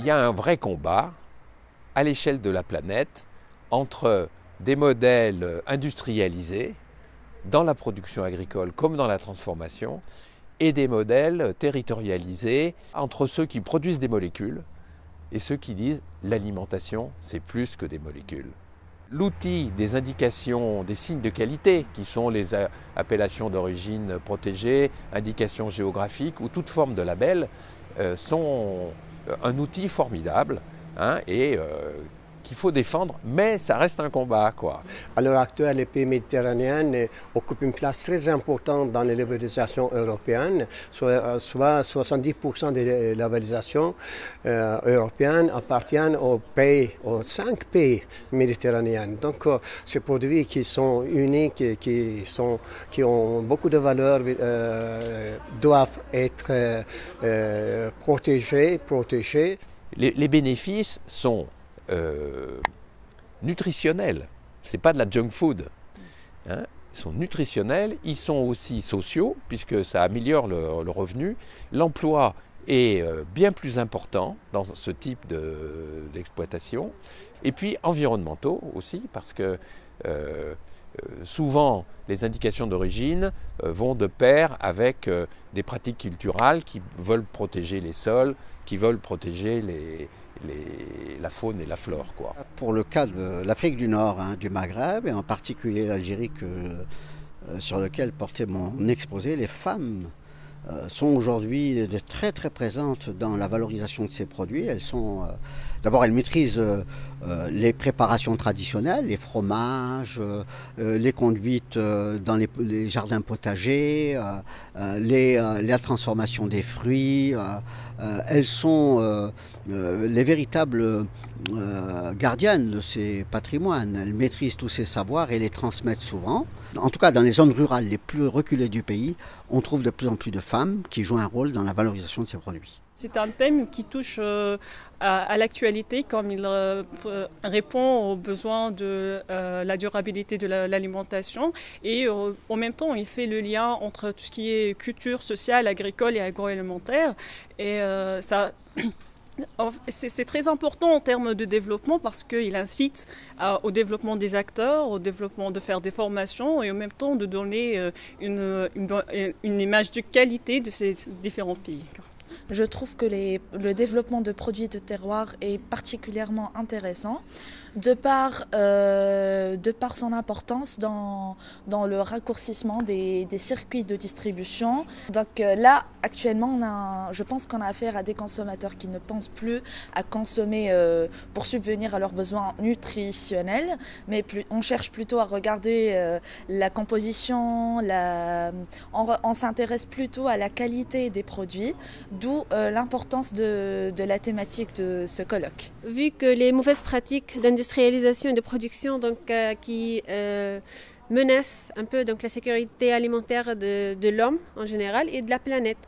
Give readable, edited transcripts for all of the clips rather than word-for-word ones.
il y a un vrai combat à l'échelle de la planète entre des modèles industrialisés dans la production agricole comme dans la transformation et des modèles territorialisés entre ceux qui produisent des molécules et ceux qui disent l'alimentation c'est plus que des molécules. L'outil des indications, des signes de qualité, qui sont les appellations d'origine protégée, indications géographiques ou toute forme de label, sont un outil formidable et qu'il faut défendre, mais ça reste un combat, quoi. À l'heure actuelle, les pays méditerranéens occupent une place très importante dans les labellisations européennes. Soit 70% des labellisations européennes appartiennent aux 5 pays méditerranéens. Donc, ces produits qui sont uniques, qui ont beaucoup de valeur, doivent être protégés. Les bénéfices sont nutritionnels, c'est pas de la junk food. Ils sont nutritionnels, ils sont aussi sociaux, puisque ça améliore le revenu. L'emploi est bien plus important dans ce type d'exploitation. Et puis environnementaux aussi, parce que souvent les indications d'origine vont de pair avec des pratiques culturales qui veulent protéger les sols, qui veulent protéger la faune et la flore, quoi. Pour le cas de l'Afrique du Nord, du Maghreb, et en particulier l'Algérie sur lequel portait mon exposé, les femmes sont aujourd'hui très très présentes dans la valorisation de ces produits. D'abord, elles maîtrisent les préparations traditionnelles, les fromages, les conduites dans les jardins potagers, la transformation des fruits. Elles sont les véritables gardiennes de ces patrimoines. Elles maîtrisent tous ces savoirs et les transmettent souvent. En tout cas, dans les zones rurales les plus reculées du pays, on trouve de plus en plus de femmes qui jouent un rôle dans la valorisation de ces produits. C'est un thème qui touche à l'actualité, comme il répond aux besoins de la durabilité de l'alimentation et en même temps il fait le lien entre tout ce qui est culture sociale, agricole et agroalimentaire. Et c'est très important en termes de développement parce qu'il incite au développement des acteurs, au développement de faire des formations et en même temps de donner une image de qualité de ces différents pays. Je trouve que le développement de produits de terroir est particulièrement intéressant de par son importance dans le raccourcissement des circuits de distribution. Donc là, actuellement, je pense qu'on a affaire à des consommateurs qui ne pensent plus à consommer pour subvenir à leurs besoins nutritionnels, mais on cherche plutôt à regarder la composition, on s'intéresse plutôt à la qualité des produits, d'où l'importance de la thématique de ce colloque. Vu que les mauvaises pratiques d'industrialisation et de production qui menacent un peu la sécurité alimentaire de l'homme en général et de la planète.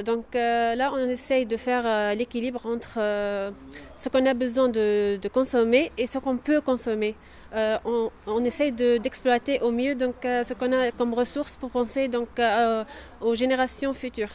Donc là, on essaye de faire l'équilibre entre ce qu'on a besoin de consommer et ce qu'on peut consommer. On essaye d'exploiter au mieux ce qu'on a comme ressources pour penser aux générations futures.